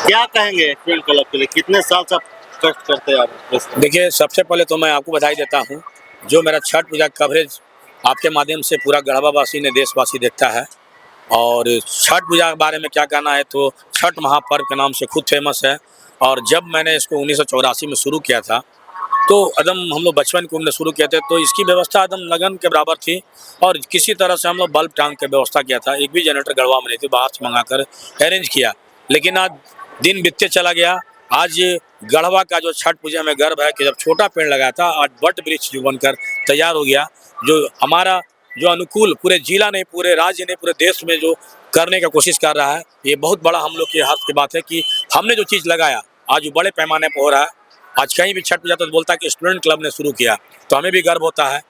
क्या कहेंगे student club के लिए, कितने साल से आप कष्ट करते आ रहे हैं? देखिए, सबसे पहले तो मैं आपको बधाई देता हूँ, जो मेरा छठ पूजा कवरेज आपके माध्यम से पूरा गढ़वा वासी ने देशवासी देखता है। और छठ पूजा के बारे में क्या कहना है, तो छठ महापर्व के नाम से खुद फेमस है। और जब मैंने इसको 1984 में शुरू किया था, तो एकदम हम लोग बचपन को हमने शुरू किए थे, तो इसकी व्यवस्था एकदम लगन के बराबर थी। और किसी तरह से हम लोग बल्ब टांग के व्यवस्था किया था, एक भी जनरेटर गढ़वा में नहीं थी, बाहर से मंगा कर अरेंज किया। लेकिन आज दिन बीतते चला गया, आज गढ़वा का जो छठ पूजा में गर्व है कि जब छोटा पेड़ लगाया था, आज बट वृक्ष जो बनकर तैयार हो गया, जो हमारा जो अनुकूल पूरे जिला नहीं, पूरे राज्य नहीं, पूरे देश में जो करने का कोशिश कर रहा है, ये बहुत बड़ा हम लोग के हाथ की बात है कि हमने जो चीज़ लगाया आज वो बड़े पैमाने पर हो रहा है। आज कहीं भी छठ पूजा तो बोलता है कि स्टूडेंट क्लब ने शुरू किया, तो हमें भी गर्व होता है।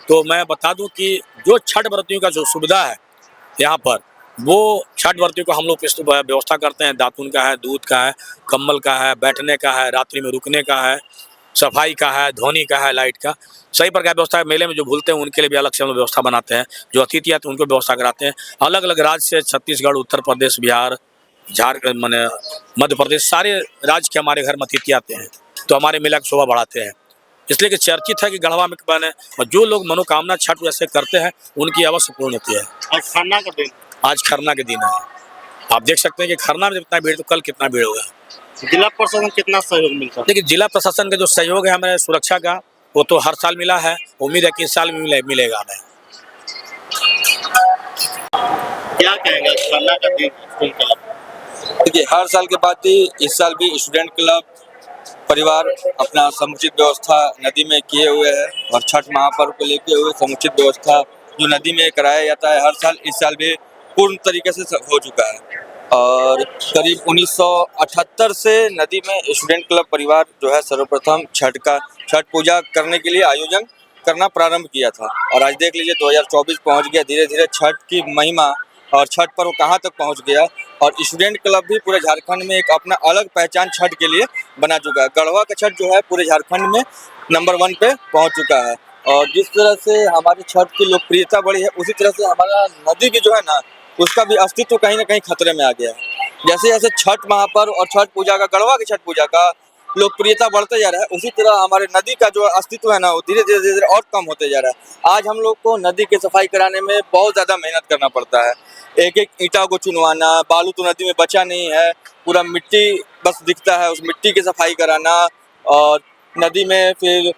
तो मैं बता दूं कि जो छठ व्रतियों का जो सुविधा है यहाँ पर, वो छठ व्रतियों को हम लोग व्यवस्था करते हैं। दातुन का है, दूध का है, कम्बल का है, बैठने का है, रात्रि में रुकने का है, सफाई का है, धोनी का है, लाइट का, सही प्रकार व्यवस्था है। मेले में जो भूलते हैं उनके लिए भी अलग से हम लोग व्यवस्था बनाते हैं। जो अतिथि आते हैं उनको व्यवस्था कराते हैं। अलग अलग राज्य से, छत्तीसगढ़, उत्तर प्रदेश, बिहार, झारखंड, माने मध्य प्रदेश, सारे राज्य के हमारे घर में अतिथि आते हैं, तो हमारे मेला की शोभा बढ़ाते हैं। इसलिए कि चर्चित है कि गढ़वा में बने, और जो लोग मनोकामना छठ जैसे करते हैं उनकी अवश्य पूर्ण होती है। आज खरना का दिन, आज खरना के दिन है, आप देख सकते हैं कि खरना में जितना भीड़, तो कल कितना भीड़ होगा। जिला प्रशासन कितना सहयोग मिलता है? देखिए, जिला प्रशासन का जो सहयोग है हमें सुरक्षा का, वो तो हर साल मिला है, उम्मीद है कि इस साल भी मिलेगा हमें। क्या कहेंगे खरना का दिन स्टूडेंट क्लब? देखिए, हर साल के बाद ही इस साल भी स्टूडेंट क्लब परिवार अपना समुचित व्यवस्था नदी में किए हुए है, और छठ महापर्व को लेके हुए समुचित व्यवस्था जो नदी में कराया जाता है हर साल, इस साल भी पूर्ण तरीके से हो चुका है। और करीब 1978 से नदी में स्टूडेंट क्लब परिवार जो है सर्वप्रथम छठ पूजा करने के लिए आयोजन करना प्रारंभ किया था। और आज देख लीजिए 2024 पहुंच गया, धीरे धीरे छठ की महिमा और छठ पर्व कहाँ तक पहुंच गया। और स्टूडेंट क्लब भी पूरे झारखंड में एक अपना अलग पहचान छठ के लिए बना चुका है। गढ़वा का छठ जो है पूरे झारखंड में नंबर 1 पे पहुंच चुका है। और जिस तरह से हमारी छठ की लोकप्रियता बढ़ी है, उसी तरह से हमारा नदी की जो है ना, उसका भी अस्तित्व कहीं ना कहीं खतरे में आ गया है। जैसे जैसे छठ महापर्व और छठ पूजा का, गढ़वा की छठ पूजा का लोकप्रियता बढ़ते जा रहा है, उसी तरह हमारे नदी का जो अस्तित्व है ना, वो धीरे धीरे और कम होते जा रहा है। आज हम लोग को नदी की सफाई कराने में बहुत ज़्यादा मेहनत करना पड़ता है। एक एक ईंटा को चुनवाना, बालू तो नदी में बचा नहीं है, पूरा मिट्टी बस दिखता है, उस मिट्टी की सफाई कराना। और नदी में फिर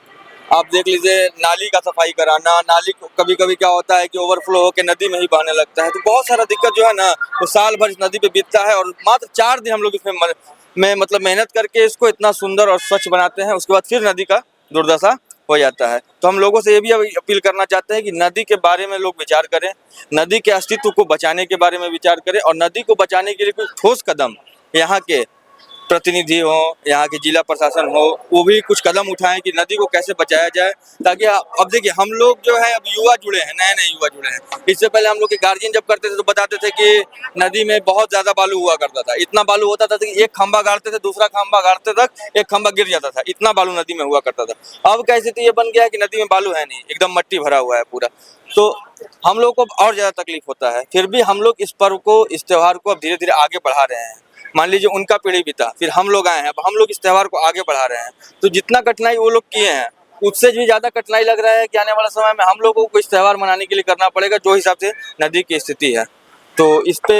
आप देख लीजिए नाली का सफाई कराना, नाली कभी कभी क्या होता है कि ओवरफ्लो होकर नदी में ही बहने लगता है, तो बहुत सारा दिक्कत जो है ना, वो साल भर इस नदी पे बीतता है। और मात्र 4 दिन हम लोग इसमें मतलब मेहनत करके इसको इतना सुंदर और स्वच्छ बनाते हैं, उसके बाद फिर नदी का दुर्दशा हो जाता है। तो हम लोगों से ये भी अपील करना चाहते हैं कि नदी के बारे में लोग विचार करें, नदी के अस्तित्व को बचाने के बारे में विचार करें, और नदी को बचाने के लिए कुछ ठोस कदम यहाँ के प्रतिनिधि हो, यहाँ के जिला प्रशासन हो, वो भी कुछ कदम उठाएं कि नदी को कैसे बचाया जाए। ताकि अब देखिए, हम लोग जो है अब युवा जुड़े हैं, नए नए युवा जुड़े हैं। इससे पहले हम लोग के गार्जियन जब करते थे तो बताते थे कि नदी में बहुत ज़्यादा बालू हुआ करता था, इतना बालू होता था कि एक खंभा गाड़ते थे, दूसरा खंभा गाड़ते तक एक खंभा गिर जाता था, इतना बालू नदी में हुआ करता था। अब कैसे तो ये बन गया है कि नदी में बालू है नहीं, एकदम मट्टी भरा हुआ है पूरा। तो हम लोग को और ज़्यादा तकलीफ होता है। फिर भी हम लोग इस पर्व को, इस त्यौहार को अब धीरे धीरे आगे बढ़ा रहे हैं। मान लीजिए उनका पीढ़ी बीता, फिर हम लोग आए हैं, अब हम लोग इस त्यौहार को आगे बढ़ा रहे हैं। तो जितना कठिनाई वो लोग किए हैं, उससे भी ज़्यादा कठिनाई लग रहा है कि आने वाला समय में हम लोगों को इस त्यौहार मनाने के लिए करना पड़ेगा, जो हिसाब से नदी की स्थिति है। तो इस पे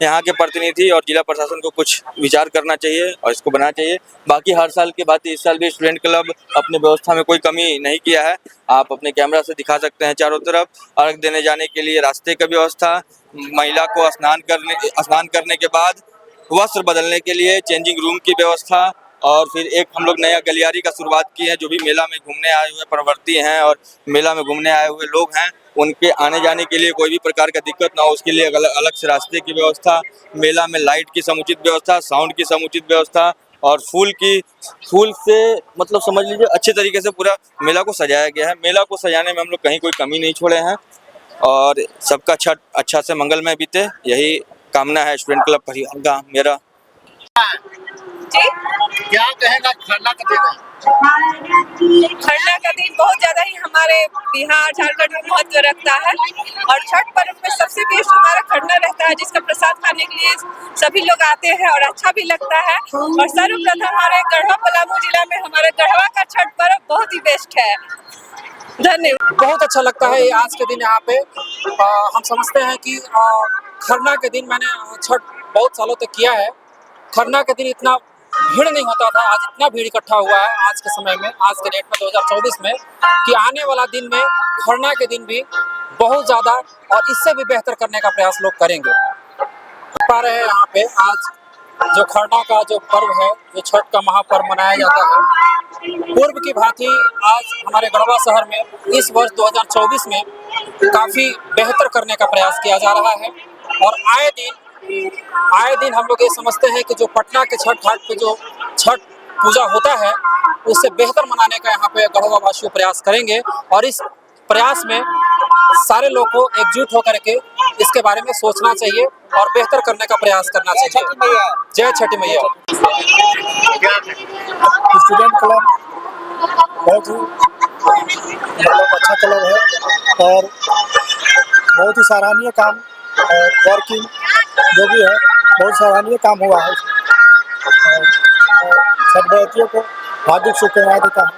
यहाँ के प्रतिनिधि और जिला प्रशासन को कुछ विचार करना चाहिए और इसको बनाना चाहिए। बाकी हर साल के बाद इस साल भी स्टूडेंट क्लब अपने व्यवस्था में कोई कमी नहीं किया है। आप अपने कैमरा से दिखा सकते हैं चारों तरफ अर्घ देने जाने के लिए रास्ते की व्यवस्था, महिला को स्नान करने के बाद वस्त्र बदलने के लिए चेंजिंग रूम की व्यवस्था, और फिर एक हम लोग नया गलियारी का शुरुआत की है। जो भी मेला में घूमने आए हुए प्रवर्ती हैं और मेला में घूमने आए हुए लोग हैं, उनके आने जाने के लिए कोई भी प्रकार का दिक्कत ना हो, उसके लिए अलग से रास्ते की व्यवस्था, मेला में लाइट की समुचित व्यवस्था, साउंड की समुचित व्यवस्था, और फूल से मतलब समझ लीजिए अच्छे तरीके से पूरा मेला को सजाया गया है। मेला को सजाने में हम लोग कहीं कोई कमी नहीं छोड़े हैं, और सबका छठ अच्छा से मंगलमय बीते, यही कामना है स्टूडेंट क्लब परिवार का मेरा। क्या कहेगा खरना का दिन है? खरना का दिन बहुत ज्यादा ही हमारे बिहार झारखंड में महत्व रखता है और छठ पर्व में सबसे बेस्ट हमारा खरना रहता है, जिसका प्रसाद खाने के लिए सभी लोग आते हैं और अच्छा भी लगता है। और सर्वप्रथम हमारे गढ़वा पलामू जिला में हमारे गढ़वा का छठ पर्व बहुत ही बेस्ट है। धन्यवाद। बहुत अच्छा लगता है आज के दिन यहाँ पे। हम समझते हैं कि खरना के दिन मैंने छठ बहुत सालों तक किया है। खरना के दिन इतना भीड़ नहीं होता था, आज इतना भीड़ इकट्ठा हुआ है आज के समय में, आज के डेट में 2024 में, कि आने वाला दिन में खरना के दिन भी बहुत ज़्यादा और इससे भी बेहतर करने का प्रयास लोग करेंगे। पा रहे हैं यहाँ पे आज जो खरना का जो पर्व है, जो छठ का महापर्व मनाया जाता है, पूर्व की भांति आज हमारे गढ़वा शहर में इस वर्ष 2024 में काफ़ी बेहतर करने का प्रयास किया जा रहा है। और आए दिन हम लोग ये समझते हैं कि जो पटना के छठ घाट पे जो छठ पूजा होता है उससे बेहतर मनाने का यहाँ पे गढ़वा वासियों प्रयास करेंगे। और इस प्रयास में सारे लोग को एकजुट होकर के इसके बारे में सोचना चाहिए और बेहतर करने का प्रयास करना चाहिए। जय छठी मैया। स्टूडेंट क्लब बहुत ही अच्छा क्लब है और बहुत ही सराहनीय काम और वर्किंग जो भी है बहुत सराहनीय काम हुआ है। छठ व्रतियों को हार्दिक शुभकामनाएं देता हूँ।